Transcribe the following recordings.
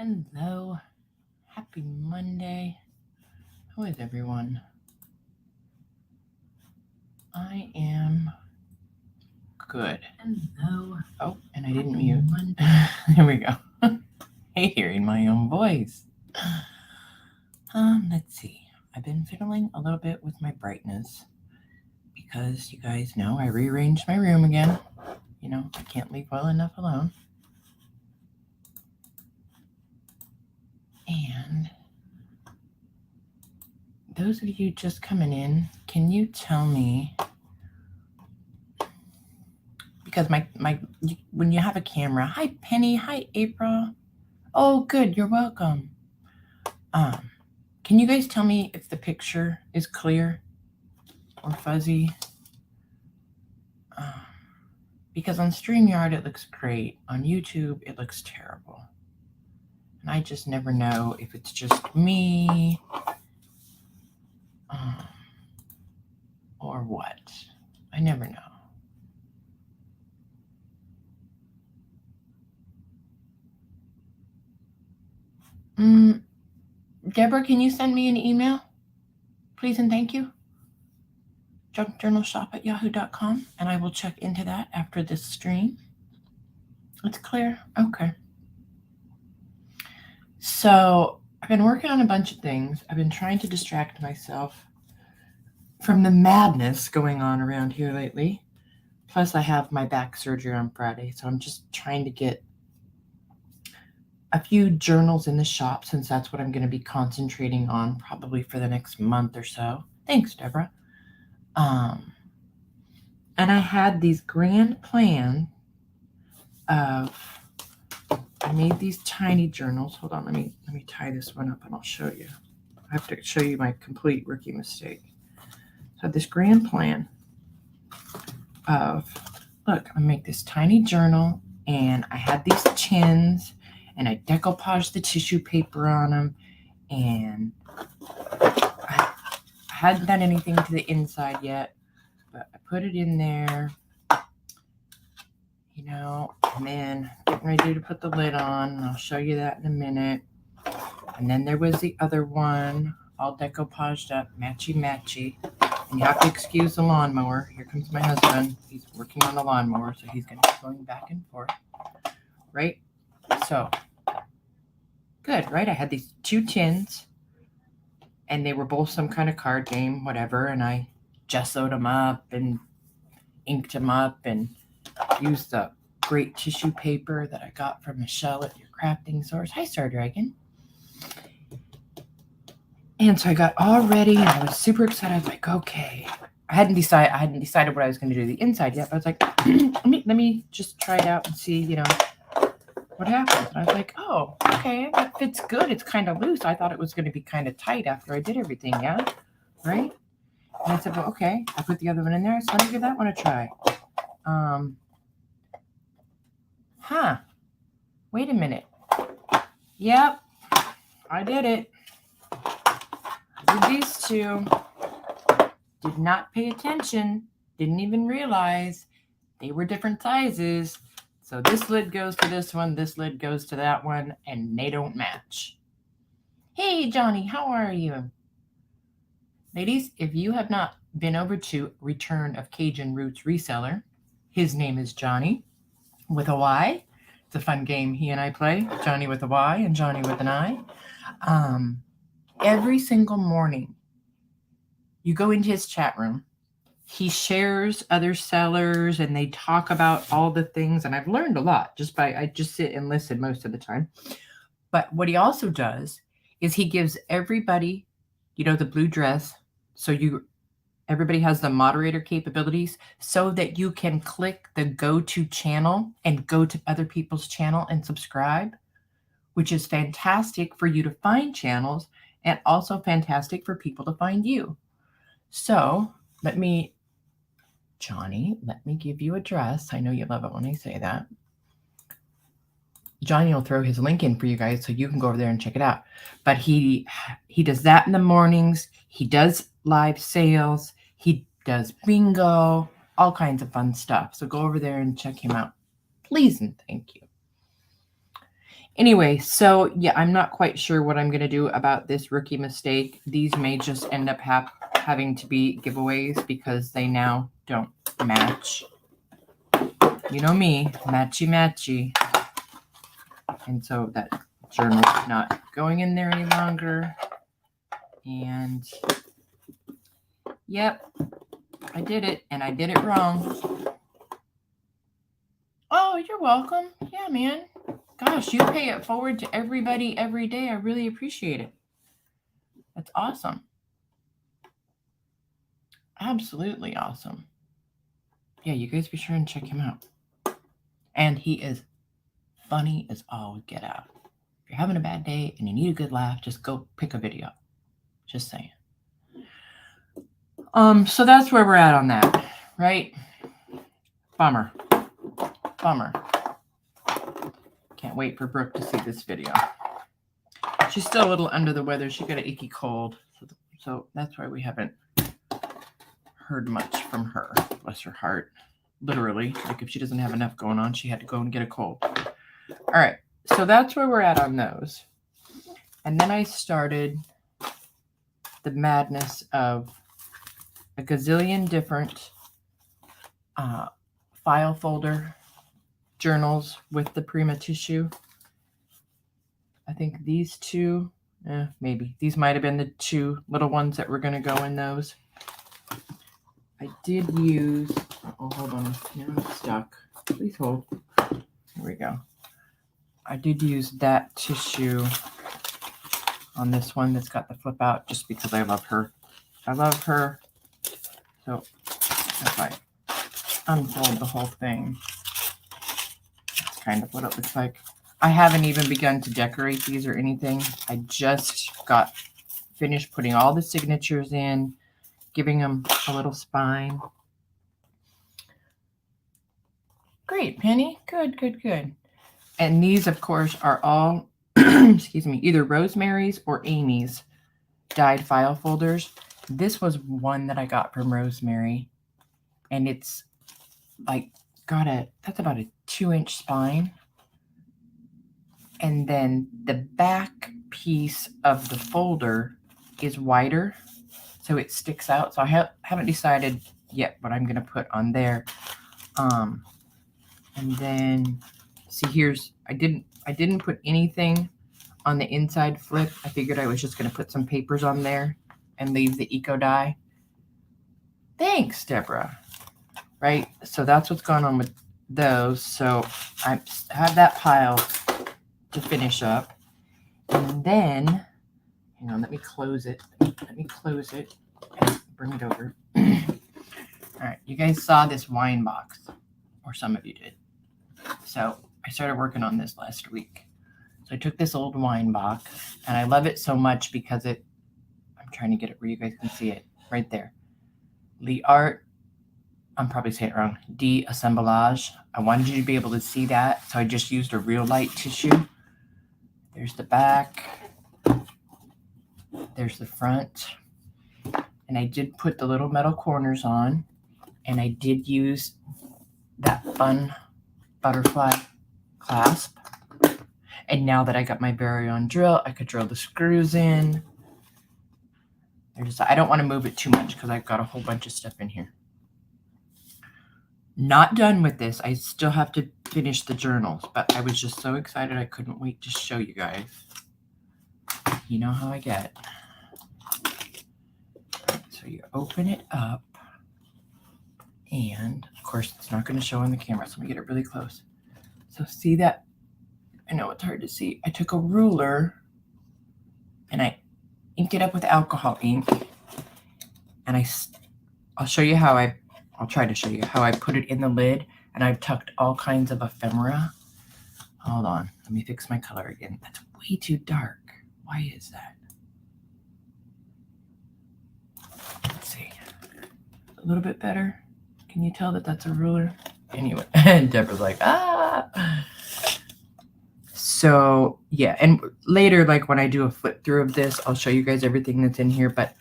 Hello. Happy Monday. How is everyone? I am good. Hello. Oh, and I didn't mute. There we go. I hate hearing my own voice. Let's see. I've been fiddling a little bit with my brightness because you guys know I rearranged my room again. I can't leave well enough alone. And those of you just coming in, can you tell me, because my when you have a camera, hi Penny, hi April. Oh, good, you're welcome. Can you guys tell me if the picture is clear or fuzzy? Because on StreamYard it looks great. On YouTube it looks terrible. And I just never know if it's just me or what. I never know. Deborah, can you send me an email? Please and thank you. junkjournalshop@yahoo.com, and I will check into that after this stream. It's clear? Okay. So I've been working on a bunch of things. I've been trying to distract myself from the madness going on around here lately. Plus, I have my back surgery on Friday, so I'm just trying to get a few journals in the shop since that's what I'm going to be concentrating on probably for the next month or so. Thanks, Deborah. And I had these grand plans of, I made these tiny journals. Hold on, let me tie this one up and I'll show you. I have to show you my complete rookie mistake. So this grand plan of, look, I make this tiny journal and I had these tins and I decoupaged the tissue paper on them, and I hadn't done anything to the inside yet, but I put it in there, and then getting ready to put the lid on, and I'll show you that in a minute. And then there was the other one, all decoupaged up, matchy. And you have to excuse the lawnmower. Here comes my husband. He's working on the lawnmower, so he's going to be going back and forth. Right? So, good, right? I had these two tins, and they were both some kind of card game, whatever, and I gessoed them up and inked them up and used the great tissue paper that I got from Michelle at your crafting source. Hi, Star Dragon. And so I got all ready, and I was super excited. I was like, okay. I hadn't decided what I was going to do to the inside yet, but I was like, let me just try it out and see, what happens. And I was like, oh, okay, that fits good. It's kind of loose. I thought it was going to be kind of tight after I did everything, yeah? Right? And I said, well, okay. I put the other one in there, so let me give that one a try. Wait a minute. Yep, I did it. I did these two. Did not pay attention. Didn't even realize they were different sizes. So this lid goes to this one, this lid goes to that one, and they don't match. Hey, Johnny, how are you? Ladies, if you have not been over to Return of Cajun Roots Reseller, his name is Johnny with a Y. It's a fun game he and I play, Johnny with a Y and Johnny with an I. Every single morning, you go into his chat room. He shares other sellers and they talk about all the things. And I've learned a lot I just sit and listen most of the time. But what he also does is he gives everybody, the blue dress. So everybody has the moderator capabilities so that you can click the go-to channel and go to other people's channel and subscribe, which is fantastic for you to find channels and also fantastic for people to find you. So Johnny, let me give you a dress. I know you love it when I say that. Johnny will throw his link in for you guys so you can go over there and check it out. But he does that in the mornings. He does live sales. He does bingo, all kinds of fun stuff. So go over there and check him out. Please and thank you. Anyway, so yeah, I'm not quite sure what I'm going to do about this rookie mistake. These may just end up having to be giveaways because they now don't match. You know me, matchy matchy. And so that journal's not going in there any longer. And yep, I did it, and I did it wrong. Oh, you're welcome. Yeah, man. Gosh, you pay it forward to everybody every day. I really appreciate it. That's awesome. Absolutely awesome. Yeah, you guys be sure and check him out. And he is funny as all get out. If you're having a bad day and you need a good laugh, just go pick a video. Just saying. So that's where we're at on that, right? Bummer. Can't wait for Brooke to see this video. She's still a little under the weather. She got an icky cold. So that's why we haven't heard much from her. Bless her heart. Literally. Like if she doesn't have enough going on, she had to go and get a cold. All right. So that's where we're at on those. And then I started the madness of a gazillion different file folder journals with the Prima tissue. I think these two, maybe. These might have been the two little ones that were going to go in those. I did use, oh, hold on. Now I'm stuck. Please hold. Here we go. I did use that tissue on this one that's got the flip out just because I love her. So if I unfold the whole thing, that's kind of what it looks like. I haven't even begun to decorate these or anything. I just got finished putting all the signatures in, giving them a little spine. Great, Penny. Good. And these, of course, are all, excuse me, either Rosemary's or Amy's dyed file folders. This was one that I got from Rosemary, and it's like that's about a 2-inch spine. And then the back piece of the folder is wider, so it sticks out. So I haven't decided yet what I'm going to put on there. And then see, I didn't put anything on the inside flip. I figured I was just going to put some papers on there and leave the eco die. Thanks, Deborah. Right? So that's what's going on with those. So I have that pile to finish up. And then, hang on, let me close it and bring it over. All right, you guys saw this wine box, or some of you did. So I started working on this last week. So I took this old wine box, and I love it so much because I'm trying to get it where you guys can see it right there. L'Art, I'm probably saying it wrong, d'assemblage. I wanted you to be able to see that, so I just used a real light tissue. There's the back. There's the front. And I did put the little metal corners on, and I did use that fun butterfly clasp. And now that I got my very own drill, I could drill the screws in. I don't want to move it too much because I've got a whole bunch of stuff in here. Not done with this. I still have to finish the journals, but I was just so excited I couldn't wait to show you guys. You know how I get. So you open it up, and of course it's not going to show on the camera, so let me get it really close. So see that? I know it's hard to see. I took a ruler and I inked it up with alcohol ink, and I'll show you how I'll try to show you how I put it in the lid, and I've tucked all kinds of ephemera. Hold on, let me fix my color again. That's way too dark. Why is that? Let's see. A little bit better. Can you tell that that's a ruler? Anyway, and Deborah's like, ah. So yeah, and later, like when I do a flip through of this, I'll show you guys everything that's in here, but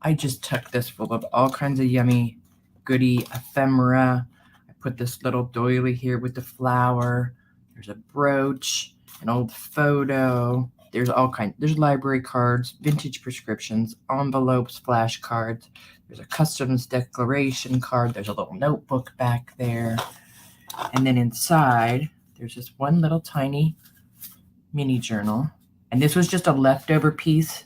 I just tucked this full of all kinds of yummy goody ephemera. I put this little doily here with the flower. There's a brooch, an old photo. There's all kinds. There's library cards, vintage prescriptions, envelopes, flashcards. There's a customs declaration card. There's a little notebook back there. And then inside, there's just one little tiny mini journal. And this was just a leftover piece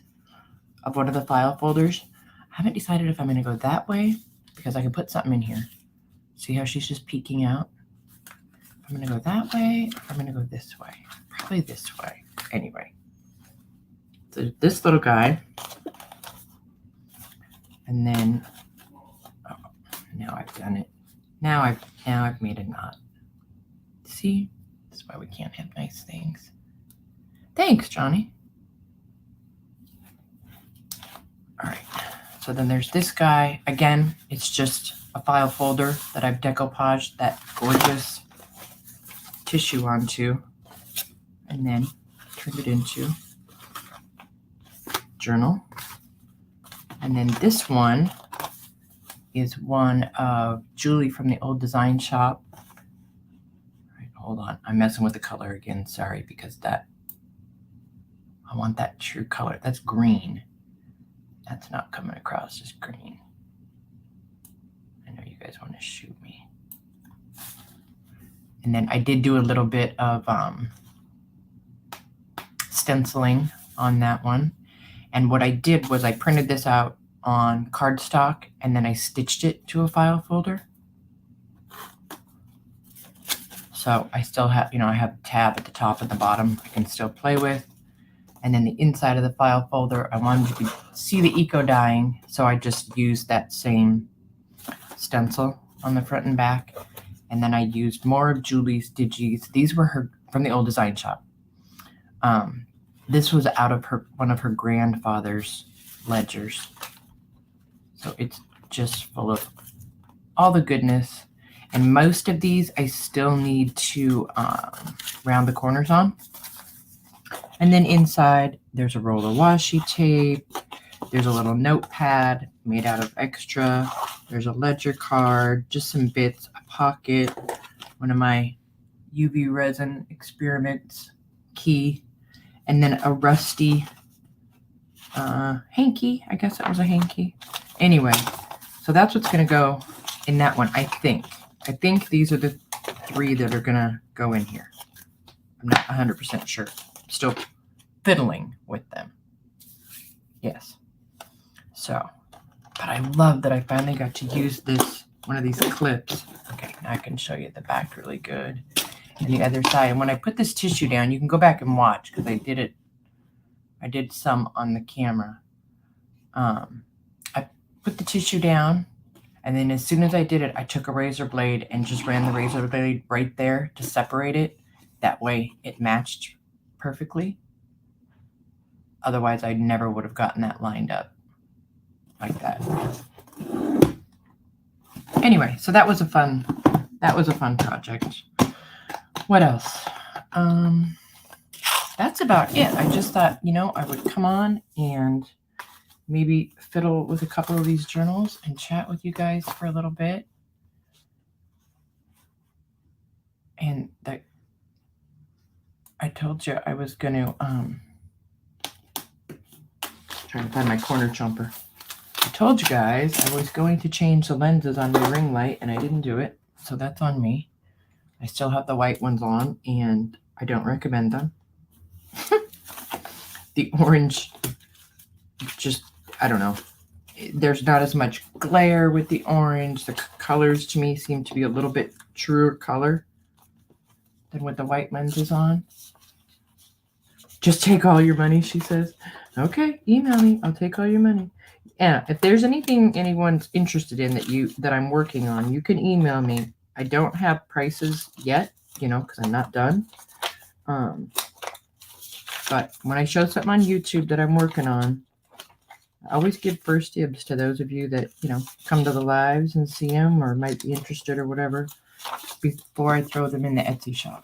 of one of the file folders. I haven't decided if I'm going to go that way because I can put something in here. See how she's just peeking out? I'm going to go that way. Or I'm going to go this way. Probably this way. Anyway. So this little guy. And then, oh, now I've done it. Now I've made a knot. See? That's why we can't have nice things. Thanks, Johnny. All right. So then there's this guy. Again, it's just a file folder that I've decoupaged that gorgeous tissue onto and then turned it into journal. And then this one is one of Julie from the old design shop. All right, hold on. I'm messing with the color again. Sorry, because I want that true color. That's green. That's not coming across as green. I know you guys want to shoot me. And then I did do a little bit of stenciling on that one. And what I did was I printed this out on cardstock and then I stitched it to a file folder. So I still have, I have a tab at the top and the bottom I can still play with. And then the inside of the file folder, I wanted to see the eco dyeing. So I just used that same stencil on the front and back. And then I used more of Julie's digis. These were her from the old design shop. This was out of one of her grandfather's ledgers. So it's just full of all the goodness. And most of these I still need to round the corners on. And then inside, there's a roll of washi tape. There's a little notepad made out of extra. There's a ledger card, just some bits, a pocket, one of my UV resin experiments, key, and then a rusty hanky. I guess that was a hanky. Anyway, so that's what's going to go in that one, I think. I think these are the 3 that are going to go in here. I'm not 100% sure. Still fiddling with them. Yes. So, but I love that I finally got to use one of these clips. Okay, now I can show you the back really good. And the other side. And when I put this tissue down, you can go back and watch because I did some on the camera. I put the tissue down, and then as soon as I did it, I took a razor blade and just ran the razor blade right there to separate it. That way it matched perfectly. Otherwise, I never would have gotten that lined up like that. Anyway, so that was a fun project. What else? That's about it. I just thought, I would come on and maybe fiddle with a couple of these journals and chat with you guys for a little bit. And that I told you I was going to trying to find my corner chomper. I told you guys I was going to change the lenses on my ring light, and I didn't do it, so that's on me. I still have the white ones on, and I don't recommend them. The orange, just, I don't know. There's not as much glare with the orange. The colors to me seem to be a little bit truer color than with the white lenses on. Just take all your money, she says. Okay, email me. I'll take all your money. Yeah, if there's anything anyone's interested in that I'm working on, you can email me. I don't have prices yet, because I'm not done. But when I show something on YouTube that I'm working on, I always give first dibs to those of you that, come to the lives and see them or might be interested or whatever before I throw them in the Etsy shop.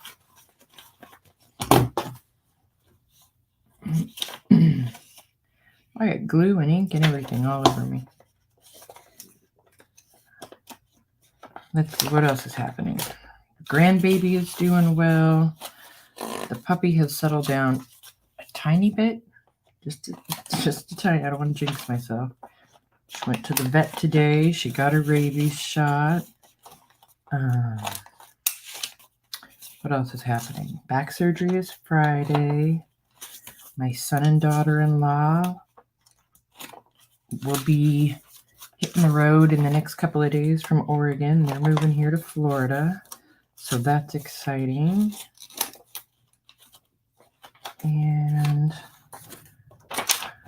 I got glue and ink and everything all over me. Let's see what else is happening. The grandbaby is doing well. The puppy has settled down a tiny bit. Just to tell you, I don't want to jinx myself. She went to the vet today. She got her rabies shot. What else is happening? Back surgery is Friday. My son and daughter-in-law will be hitting the road in the next couple of days from Oregon. They're moving here to Florida. So that's exciting. And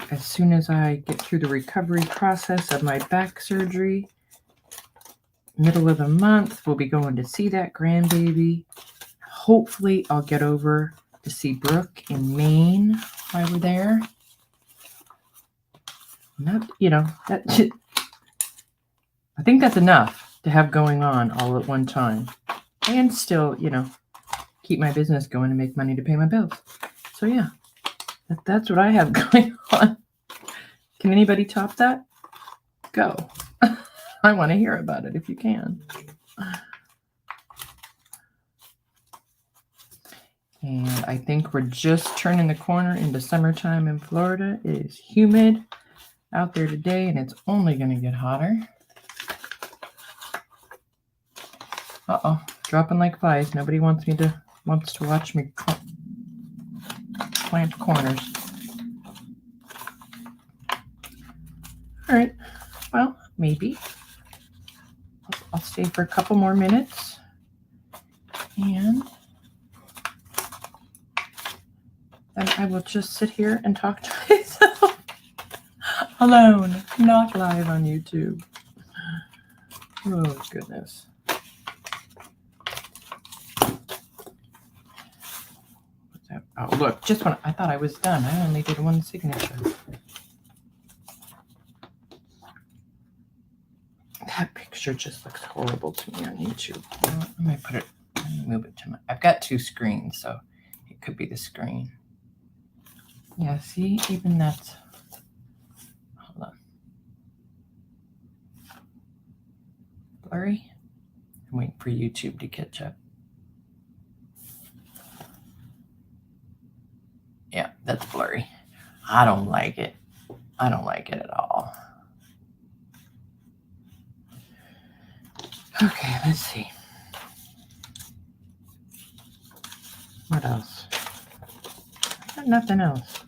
as soon as I get through the recovery process of my back surgery, middle of the month, we'll be going to see that grandbaby. Hopefully, I'll get over to see Brooke in Maine while we're there. Not, I think that's enough to have going on all at one time. And still, keep my business going and make money to pay my bills. So yeah, that's what I have going on. Can anybody top that? Go. I want to hear about it if you can. And I think we're just turning the corner into summertime in Florida. It is humid out there today, and it's only going to get hotter. Uh-oh, dropping like flies. Nobody wants to watch me plant corners. All right, well, maybe. I'll stay for a couple more minutes. And then I will just sit here and talk to myself alone, not live on YouTube. Oh, goodness. What's that? Oh, look, I thought I was done. I only did one signature. That picture just looks horrible to me on YouTube. Let me move it to I've got two screens, so it could be the screen. Yeah, see, even that's, hold on. Blurry? I'm waiting for YouTube to catch up. Yeah, that's blurry. I don't like it. I don't like it at all. Okay, let's see. What else? Got nothing else.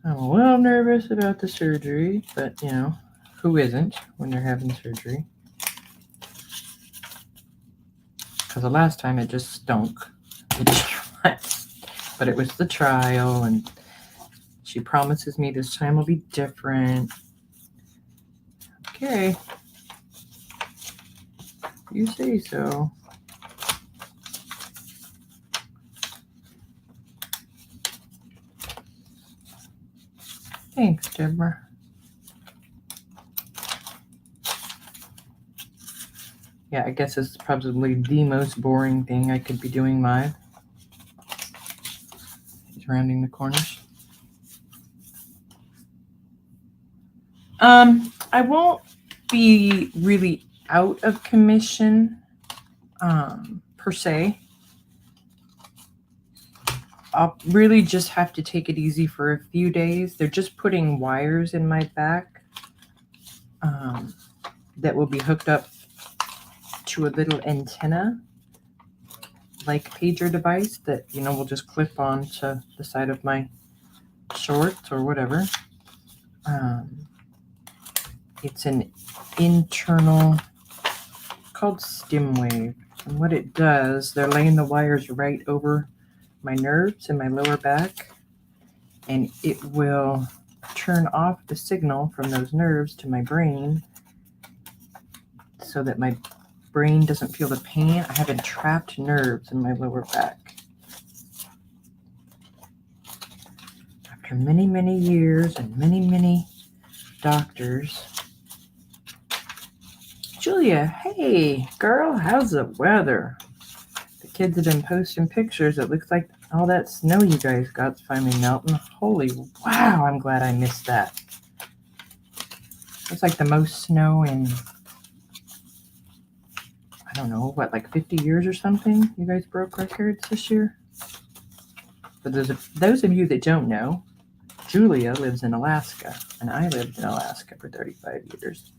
I'm a little nervous about the surgery, but who isn't when they're having surgery? Because the last time it just stunk. But it was the trial, and she promises me this time will be different. Okay. You say so. Thanks, Deborah. Yeah, I guess it's probably the most boring thing I could be doing live. Is rounding the corners. I won't be really out of commission, per se. I'll really just have to take it easy for a few days. They're just putting wires in my back that will be hooked up to a little antenna, like pager device that, will just clip onto the side of my shorts or whatever. It's an internal, called stim wave. And what it does, they're laying the wires right over my nerves in my lower back, and it will turn off the signal from those nerves to my brain so that my brain doesn't feel the pain. I have entrapped nerves in my lower back. After many, many years and many, many doctors. Julia, hey, girl, how's the weather? The kids have been posting pictures. It looks like all that snow you guys got's finally melting. Holy wow, I'm glad I missed that. It's like the most snow in, I don't know, what, like 50 years or something? You guys broke records this year? For those of you that don't know, Julia lives in Alaska, and I lived in Alaska for 35 years.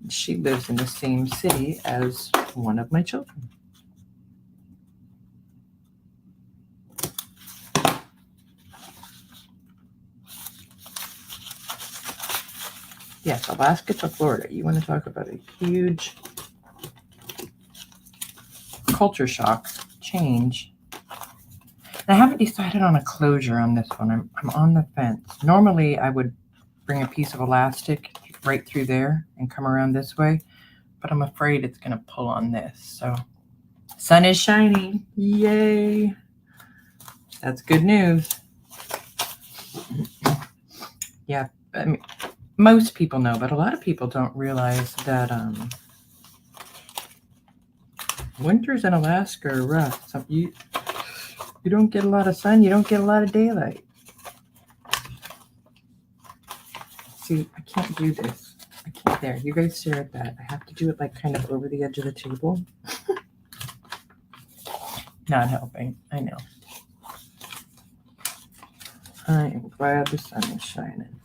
She lives in the same city as one of my children. Yes, Alaska to Florida. You want to talk about a huge culture shock change. And I haven't decided on a closure on this one. I'm on the fence. Normally, I would bring a piece of elastic right through there and come around this way, but I'm afraid it's going to pull on this. So, sun is shining. Yay. That's good news. Yeah, I mean, most people know, but a lot of people don't realize that winters in Alaska are rough. So you don't get a lot of sun, you don't get a lot of daylight. See, I can't do this. I can't. There, you guys stare at that. I have to do it like kind of over the edge of the table. Not helping, I know. I am glad the sun is shining.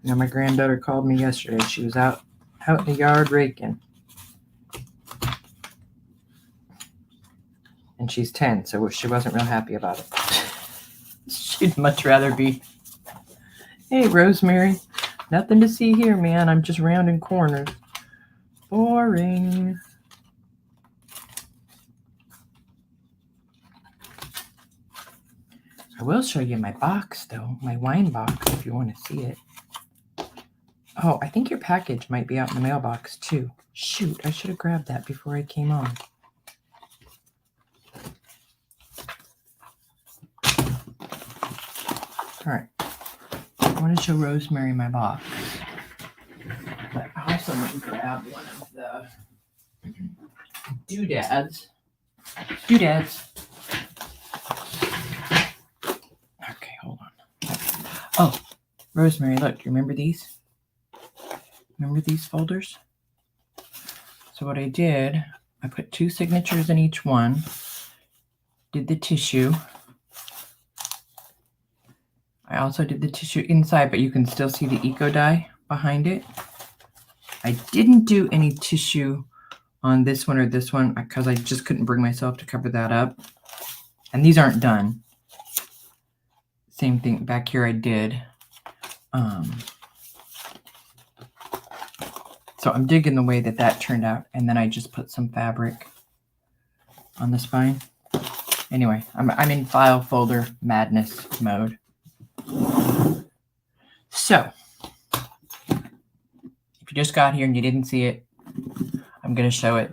You know, my granddaughter called me yesterday. She was out in the yard raking. And she's 10, so she wasn't real happy about it. She'd much rather be, hey, Rosemary, nothing to see here, man. I'm just rounding corners. Boring. I will show you my box, though, my wine box, if you want to see it. Oh, I think your package might be out in the mailbox, too. Shoot, I should have grabbed that before I came on. All right. I want to show Rosemary my box. But I also want to grab one of the doodads. Okay, hold on. Oh, Rosemary, look, do you remember these? Remember these folders? So what I did, I put 2 signatures in each one, did the tissue. I also did the tissue inside, but you can still see the eco dye behind it. I didn't do any tissue on this one or this one because I just couldn't bring myself to cover that up. And these aren't done. Same thing back here I did. So I'm digging the way that turned out. And then I just put some fabric on the spine. Anyway, I'm in file folder madness mode. So, if you just got here and you didn't see it, I'm going to show it.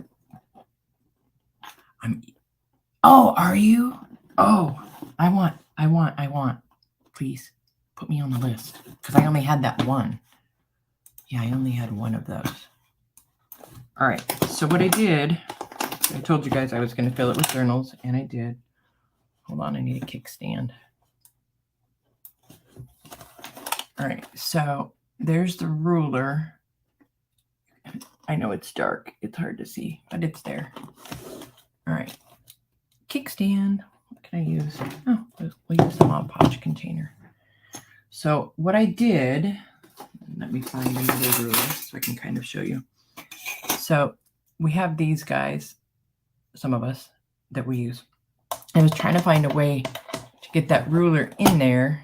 Oh, are you? Oh, I want. Please, put me on the list. Because I only had that one. Yeah, I only had one of those. All right, so what I did, I told you guys I was going to fill it with journals, and I did. Hold on, I need a kickstand. All right, so there's the ruler. I know it's dark. It's hard to see, but it's there. All right, kickstand. What can I use? Oh, we'll use the Mod Podge container. So what I did, let me find another ruler so I can kind of show you. So we have these guys, some of us, that we use. I was trying to find a way to get that ruler in there,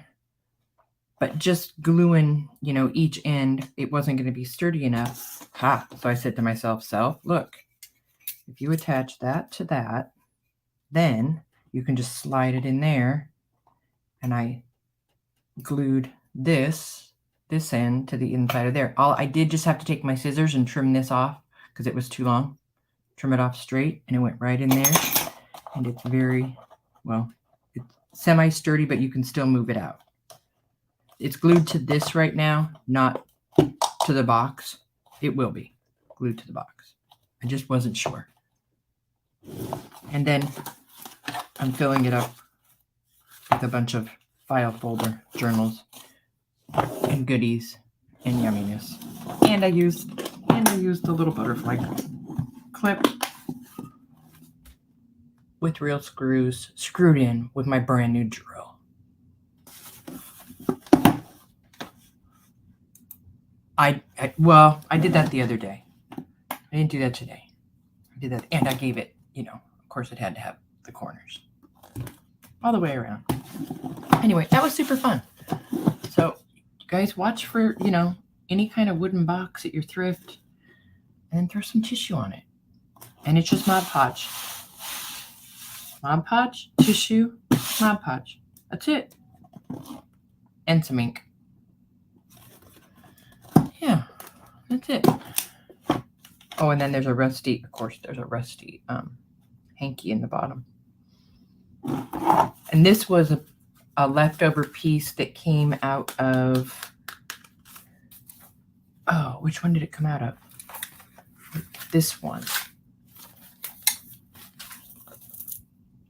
but just gluing, each end, it wasn't going to be sturdy enough. So I said to myself, look, if you attach that to that, then you can just slide it in there. And I glued this end to the inside of there. I did just have to take my scissors and trim this off because it was too long. Trim it off straight, and it went right in there. And it's very, it's semi-sturdy, but you can still move it out. It's glued to this right now, not to the box. It will be glued to the box. I just wasn't sure. And then I'm filling it up with a bunch of file folder journals and goodies and yumminess. And I used the little butterfly clip with real screws screwed in with my brand new drill. I did that the other day. I didn't do that today. I did that, and I gave it, of course it had to have the corners all the way around. Anyway, that was super fun. So you guys watch for, any kind of wooden box at your thrift and then throw some tissue on it. And it's just Mod Podge. Mod Podge, tissue, Mod Podge. That's it. And some ink. Yeah, that's it. Oh, and then there's a rusty hanky in the bottom. And this was a leftover piece that came out of, which one did it come out of? This one.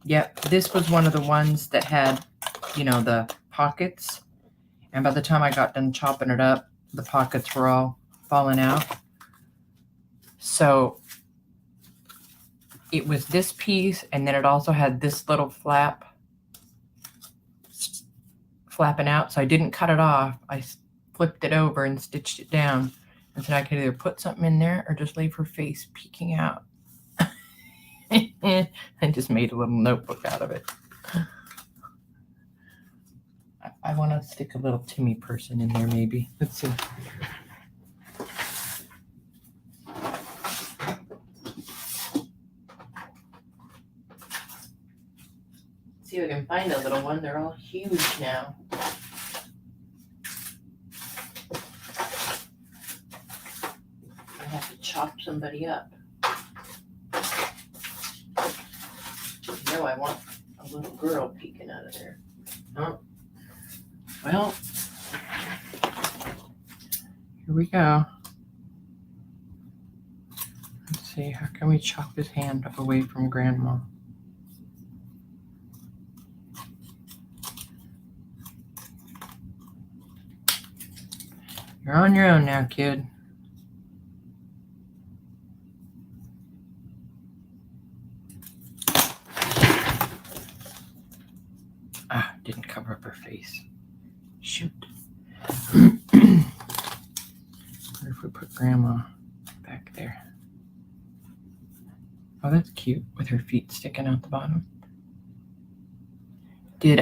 Yep, this was one of the ones that had, the pockets. And by the time I got done chopping it up, the pockets were all falling out. So it was this piece, and then it also had this little flap flapping out. So I didn't cut it off. I flipped it over and stitched it down. And so I could either put something in there or just leave her face peeking out. I just made a little notebook out of it. I want to stick a little Timmy person in there, maybe. Let's see. See if I can find a little one. They're all huge now. I have to chop somebody up. I want a little girl peeking out of there. Oh. Well, here we go. Let's see, how can we chop his hand away from Grandma? You're on your own now, kid. Didn't cover up her face. Shoot. What if we put Grandma back there? Oh, that's cute with her feet sticking out the bottom. Did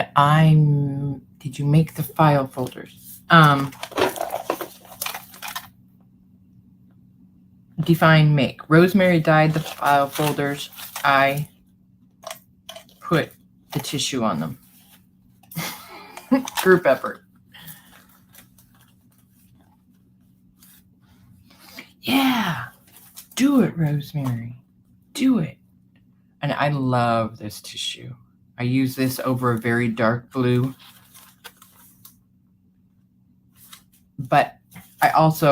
you make the file folders? Define make. Rosemary dyed the file folders. I put the tissue on them. Group effort. Yeah. Do it, Rosemary. Do it. And I love this tissue. I use this over a very dark blue. But I always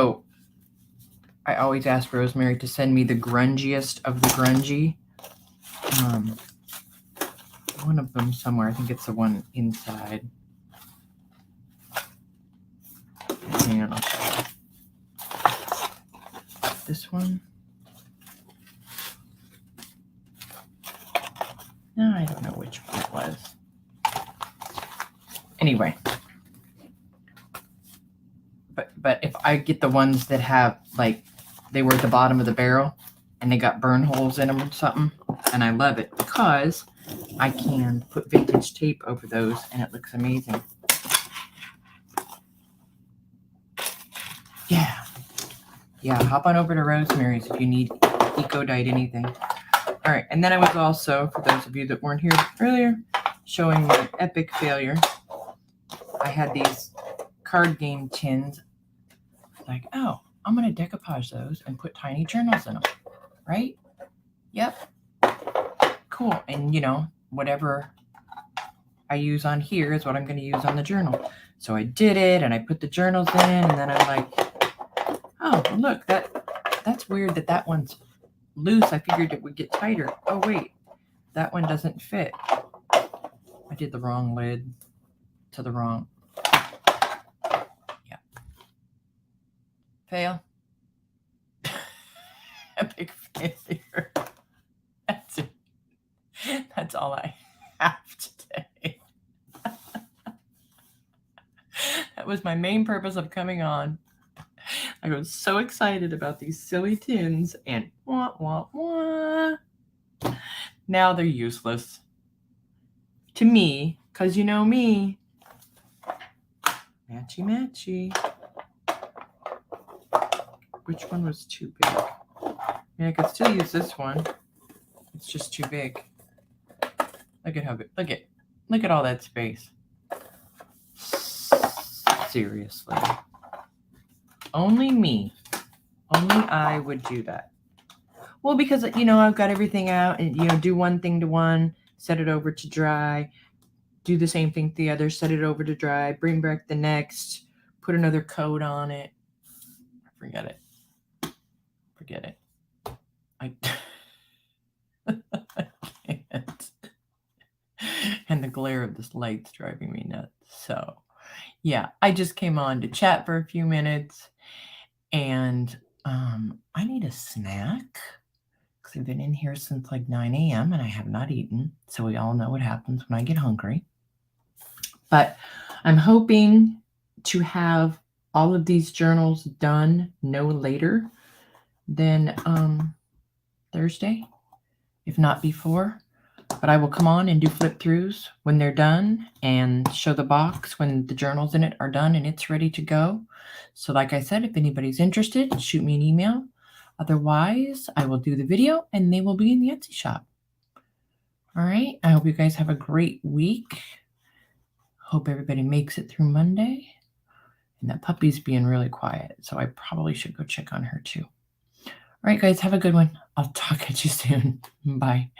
ask Rosemary to send me the grungiest of the grungy. One of them somewhere. I think it's the one inside. Hang on, I'll show you. This one. No, I don't know which one it was. Anyway. But if I get the ones that have, like, they were at the bottom of the barrel and they got burn holes in them or something, and I love it because I can put vintage tape over those and it looks amazing. Yeah, hop on over to Rosemary's if you need eco-dyed anything. All right, and then I was also, for those of you that weren't here earlier, showing my epic failure. I had these card game tins. Like, oh, I'm going to decoupage those and put tiny journals in them, right? Yep. Cool. And, whatever I use on here is what I'm going to use on the journal. So I did it, and I put the journals in, and then I'm like, oh, well, look, that's weird that one's loose. I figured it would get tighter. Oh, wait, that one doesn't fit. I did the wrong lid to the wrong. Yeah. Fail. Epic failure. That's all I have today. That was my main purpose of coming on. I was so excited about these silly tins, and wah, wah, wah. Now they're useless. To me, because you know me. Matchy, matchy. Which one was too big? I mean, I could still use this one. It's just too big. Look at how big. Look at all that space. Seriously. Only me. Only I would do that. Well, because, you know, I've got everything out and, you know, do one thing to one, set it over to dry, do the same thing to the other, set it over to dry, bring back the next, put another coat on it. Forget it. I can't. And the glare of this light's driving me nuts. So, yeah, I just came on to chat for a few minutes, and I need a snack because I've been in here since like 9 a.m. and I have not eaten. So we all know what happens when I get hungry. But I'm hoping to have all of these journals done no later than Thursday, if not before. But I will come on and do flip throughs when they're done and show the box when the journals in it are done and it's ready to go. So like I said, if anybody's interested, shoot me an email. Otherwise, I will do the video and they will be in the Etsy shop. All right. I hope you guys have a great week. Hope everybody makes it through Monday. And that puppy's being really quiet, so I probably should go check on her too. All right, guys, have a good one. I'll talk at you soon. Bye.